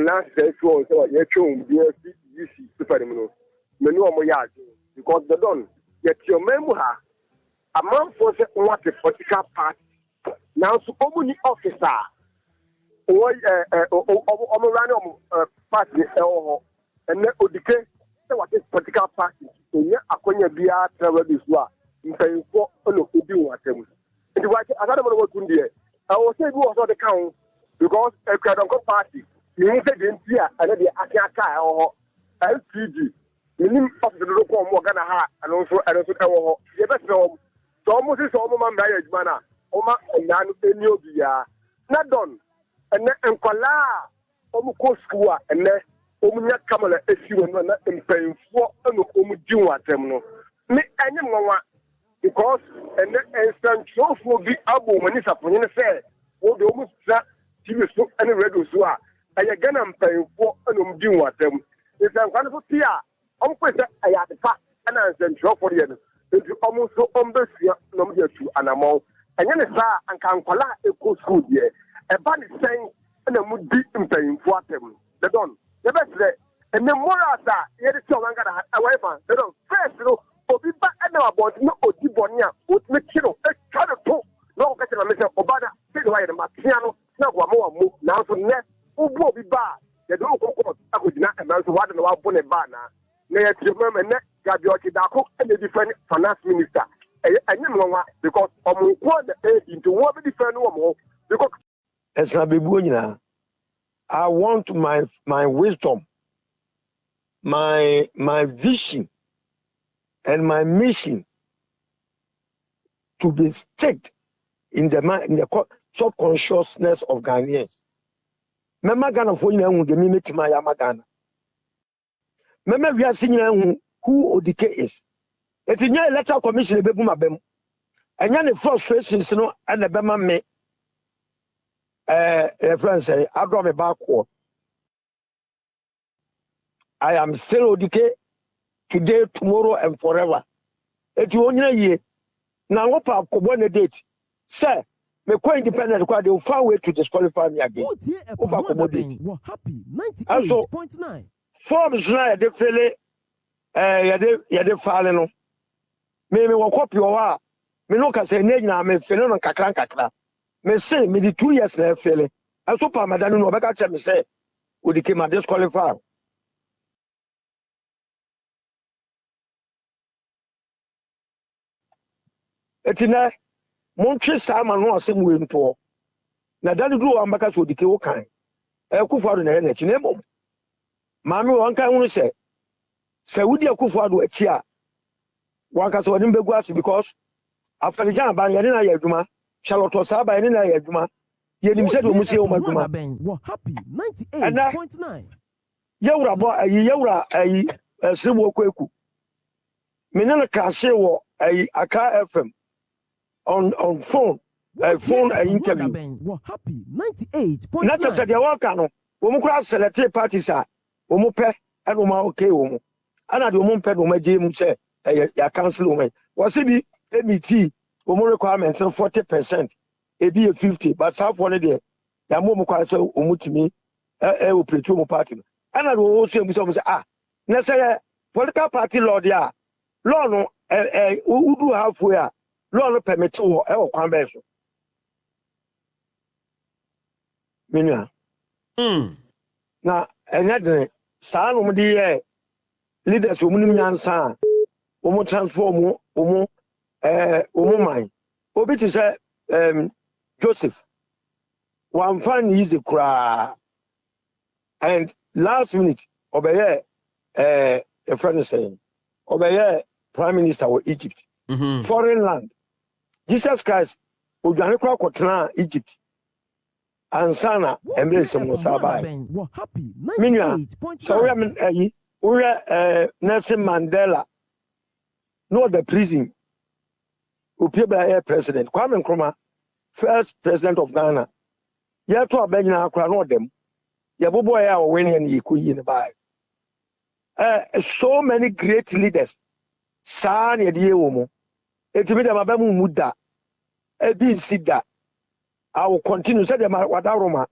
last day so you chum you see the menu yard because the don yet your memoir a man for what a political party now so many officer or random party and then Odikeh what is political party in Akonya Bia travel this war in paying for no what them. And I don't know what to do. I will say who was the count because a Kradonko party, you need to get here and then the Akiaka or LPG. The name of the local Morgana and also the best home. So almost is almost marriage manner. Oma and Nan Enobia. Not done. And then Kola Omuko School and then Omunya Kamala issue and paying for Omuju at them. Me anyone. Because and instant show will be able when it's upon the fair. All the almost that TV soup and a red soa. And again, I'm paying for an doing what them. It's a wonderful tea. I had the fact and I sent you for the end. It's almost so umbrella number two and a more. And then and can call a cool school here. A bunny saying and a mood deep in paying for them. The don. The best day. And the more as that, yet it's so long got a wife. They don't first, Obiba and about no Odibonia, would make you try to talk. No, get a Mr. Obana, take away the Matiano, now one more move, now so next, Obo Biba, the don't go, I would not announce what and about Bonebana. Nay, your mum and neck, Gabioki Dako, and the different finance minister. And you know what, because I'm one into one different woman, because as a Bibuina, I want my wisdom, my vision. And my mission to be staked in the subconsciousness of Ghanaians. Mema Ghana for you give me to my Yamagana. Mema we are seeing who Odikeh is. It's in your letter commission Bebuma Bem. And yan the frustrations and the Bema me friends say I drop a backward. I am still Odikeh. Today, tomorrow, and forever. If you only a year, now what up one date, sir, me quite independent, they will find a way to disqualify me again. We're happy 98.9. Forms now, they feel it, falling. Maybe one copy or me no can say, Nena, me feel on Kakran. Me say, me the 2 years now, feel it. I so far, Madame, no back at me say, would became a disqualified. Etina Montre Sama no asem we nto na dani do ambaka so Odikeh wo kan Akufo-Addo na na chi na mom maami won kan hunu se wudi Akufo-Addo achi a wanka se wodi mbegu ase because afarijan ban yene na ya adwuma Charlotte Saba yene na ya adwuma yenim se do musie o madwuma we're happy 98.9. yewura bo yewura sirwo kweku menena krashe wo Accra FM on phone interview. We're happy 98.9. Not just the worker no. We cross select parties are. We pay and we okay we. And the woman pay we give say ya council woman. Was it be MET we requirements 40%. It be 50 but half one there. Ya mo kwa so omutimi we play to party. And I will say na say political party law there. Law no who do halfway law no permit or kwan be so minya na enadre saa no de leaders wo munim nyansa wo mo transform wo mo man obi ti say Joseph one fan easy kra and last minute obeye a friend saying obeye Prime Minister of Egypt, foreign land. Jesus Christ, Ujani Kwakotana, Egypt, and Sana, embrace Musabai. We're happy 98.9. So we are Nelson Mandela, no the prison, Upiba president, Kwame Nkrumah, first president of Ghana. You have to abandon our crown them. Yabubo are winning and Yikuyi in the by. So many great leaders. San ye womo. Etimi dem abamu muda. Ebi sida. I will continue say dem wadaroma.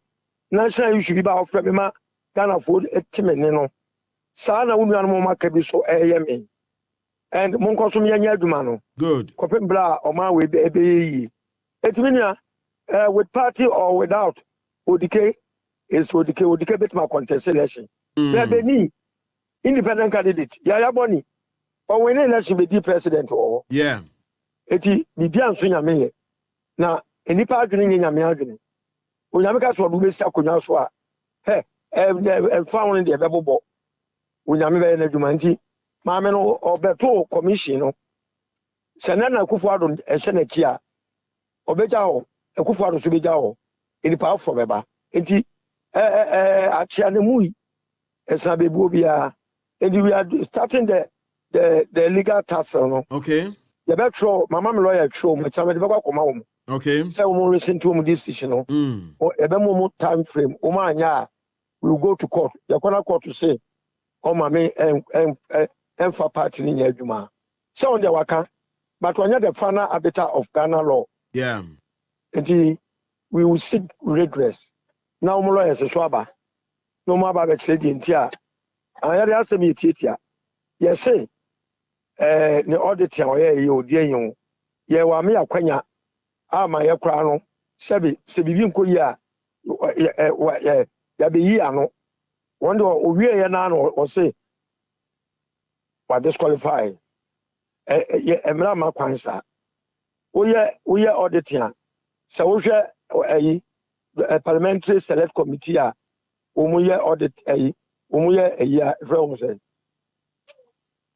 National issue be ba ofre me ma Ghana food etimene no. Saa na wunu anamo maka bi so me. And monko so yanya adwuma no. Good. Kopem bla o ma we ebe etimene with party or without Odikeh is Odikeh bet my contest election. There be independent candidate. Yaya Boni. Or when election be the president or yeah. Eti bibia nso nyame ye. Na enipa adwene nyame adwene. Onyame ka so do be sia konwa so a. He fa won de bebobo. Onyame be na dwuma nti maame no obeto commission no. Senana Akufo-Addo ehye na ki a. Obeja ho Akufo-Addo so beja ho. Enipa afọ beba. Enti achia ne mui. Esa bebu bia. And we are starting the legal tassel no. Okay. You better mama lawyer show my time the okay. So we listen to this decision no. Or a time frame. Nya we will go to court. The corner court to say, oh mama and for party in your so on the waka, but when you're the final arbiter of Ghana law. Yeah. And we will seek redress. Now more lawyers a swaba. No more about the tia. I had asked me titia. Yes, say. The auditor or ye wa me akwanya ama ye kra no sebi nko ya ya be yi ano wonder owie ye na no o say wa disqualify emra ma kwansa we auditor se wo hwe parliamentary select committee a wo mu ye audit wo mu ye ya from say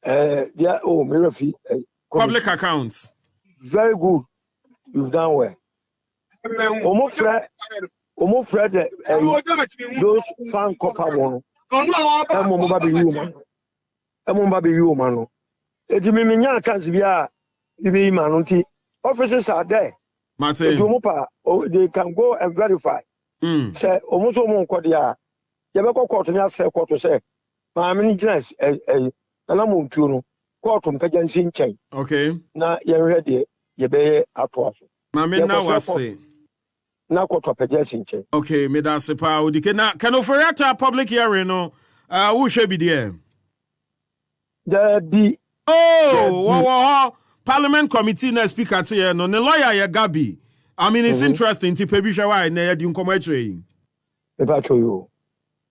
yeah, oh, Mirafi. Public accounts. Very good. You've done well. Almost Fred, those fan copper one. I'm baby you, man. It's me, chance be man. Officers are there. They can go and verify. Say, almost one quadia. You ever go court and ask a court to say, my many chance. Alamu tuno court mpajansi nchen okay na ye ready ye be ato aso na me na wase na court mpajansi nchen okay me da sepa Odikeh na can offerata public hearing no who should be there be wo parliament committee na speaker tie no ne lawyer ye Gabi I mean it's interesting to pebi hwa why na ye di nkomo atwe e ba to you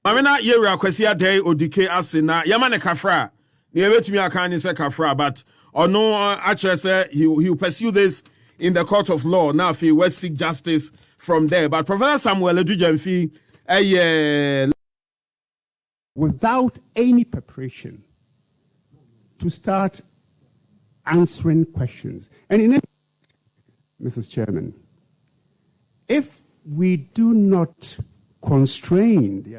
mamena ye wura kwasi adai Odikeh ase na yama ne kafra yeah, let me can say kafra, but or no actually say he will pursue this in the court of law. Now if he will seek justice from there. But Professor Samuel Edujemfi, without any preparation to start answering questions. And in Mrs. Chairman, if we do not constrain the